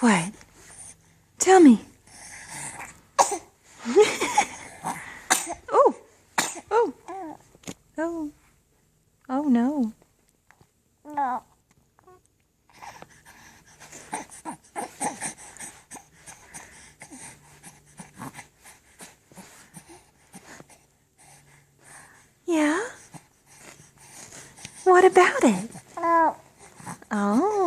What? Tell me. Oh, oh, oh, oh no. No. Yeah? What about it? No. Oh.